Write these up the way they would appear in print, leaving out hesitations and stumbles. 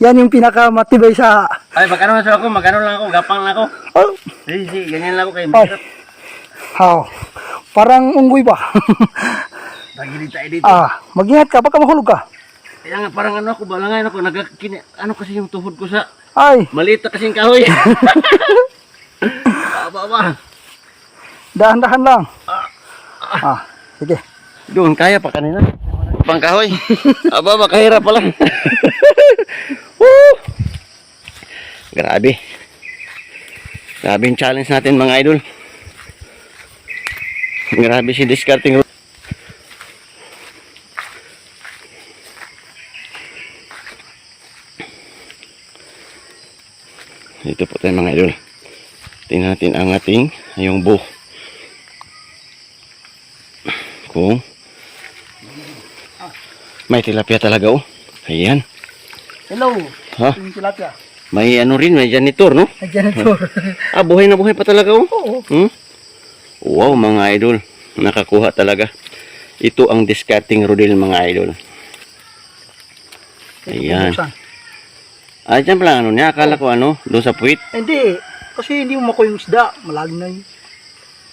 Yan yung pinakamatibay sa... Ay, magkano na ako, magkano lang ako, gapang lang ako. Oh, Sige, ganyan lang ako kayo. Mahirap. Parang unggoy ba? Tagilid tayo dito. Mag-ingat ka, baka mahulog ka. Kaya nga, parang ano ako, balangayin ako, ano kasi yung tuhod ko sa... Ay, Maliit na kasing kahoy. Aba. dahan-dahan lang. Sige. Doon, kaya pa kanina. Pang kahoy. Aba, makahirap pala. Woo! Grabe. Grabe yung challenge natin mga idol. Grabe si discarding. Dito po tayo mga idol. Tingnan natin ang ating yung buo. Kung may tilapia talaga oh. Ayan. Hello. Ha? Yung tilapia. May ano rin, may janitor no? Ay, janitor. Buhay na buhay pa talaga oh. Oo. Wow mga idol. Nakakuha talaga. Ito ang discarding rodil mga idol. Ayan. Diyan pala ano niya. Akala ko ano, doon sa puwit. Hindi. Kasi hindi mo makuha yung isda. Malalim na yun.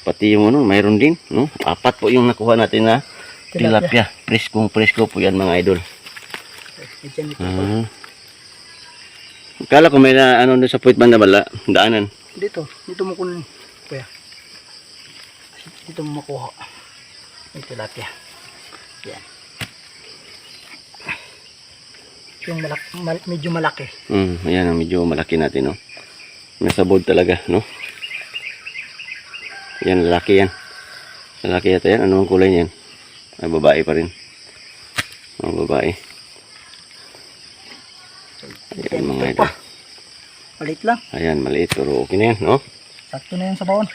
Pati yung ano, mayroon din. No? 4 po yung nakuha natin na tilapia. Presko po yan mga idol. Akala ko may na, ano doon sa puwit banda bala. Daanan. Dito mo kunin. Kuya. Dito mo makuha. Yung tilapia. Yan. Yung medyo malaki. Ayan ang medyo malaki natin, no. Nasa board talaga, no. Yan, lalaki yan. Lalaki yata yan. Ano ang kulay niyan? Ay, babae pa rin. Babae. Ayan, mga ito. Maliit lang. Ayan, maliit. Pero okay na yan, no. Sakto na yan sa baon.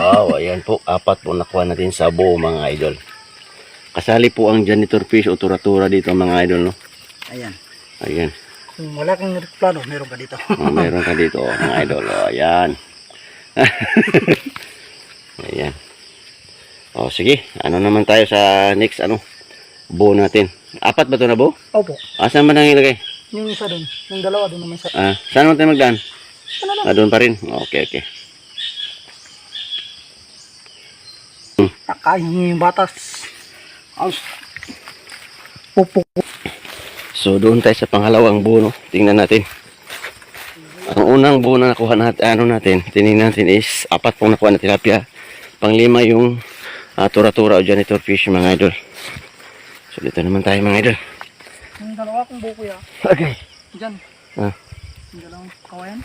Wow, ayan po. 4 po nakuha natin sa buo, mga idol. Kasali po ang janitor fish o tura-tura dito, mga idol, no. Ayan. Ayan. Kung wala kang plano, meron ka dito. Meron ka dito, mga idol. Ayan. Ayan. Sige. Ano naman tayo sa next, buo natin. 4 ba ito na buo? Opo. Saan ba nang ilagay? Yung isa dun. Yung dalawa dun naman sa... Saan naman tayo magdaan? Ano lang? Doon pa rin? Okay. Nakain yung batas. Pupuk. So doon tayo sa pangalawang buo, no? Tingnan natin. Ang unang buo na nakuha natin, tinignan natin is 4 pong nakuha na tilapia. Pang-5 yung tura-tura o janitor fish, mga idol. So dito naman tayo, mga idol. Yung dalawa kong buko ya. Okay. Diyan. Yung dalawang kawayan.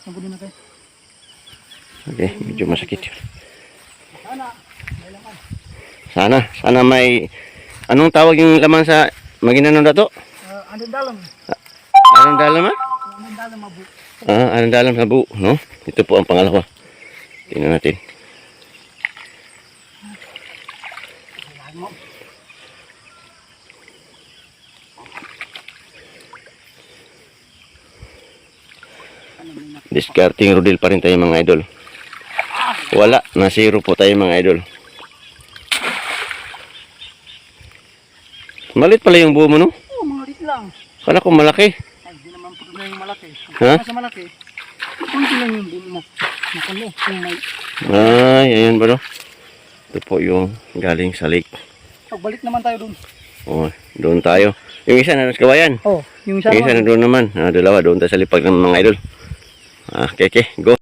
Nabuli na tayo. Okay, medyo masakit yun. Sana. Sana may... Anong tawag yung laman sa Maguindanao dato? Anong dalam? Anong dalam ha? Anong dalam mabu? Anong dalam sa buo, no? Ito po ang pangalawa. Tingnan natin. Discarding rodil pa rin tayo, mga idol. Wala, na 0 po tayo, mga idol. Malit pala yung buo mo, no? Oo, maliit lang. Kala ko malaki. Ay, di naman po na yung malaki. Ha? Sa malaki. Kunti lang yung buo mo. Nakano, yung may... Ay, ayan ba, no? Ito po yung galing sa lake. Pagbalik naman tayo dun. Doon tayo. Yung isa na sa kawayan. Yung isa Yung isa na doon naman. Dalawa, doon tayo sa lipag ng mga idol. Okay, go.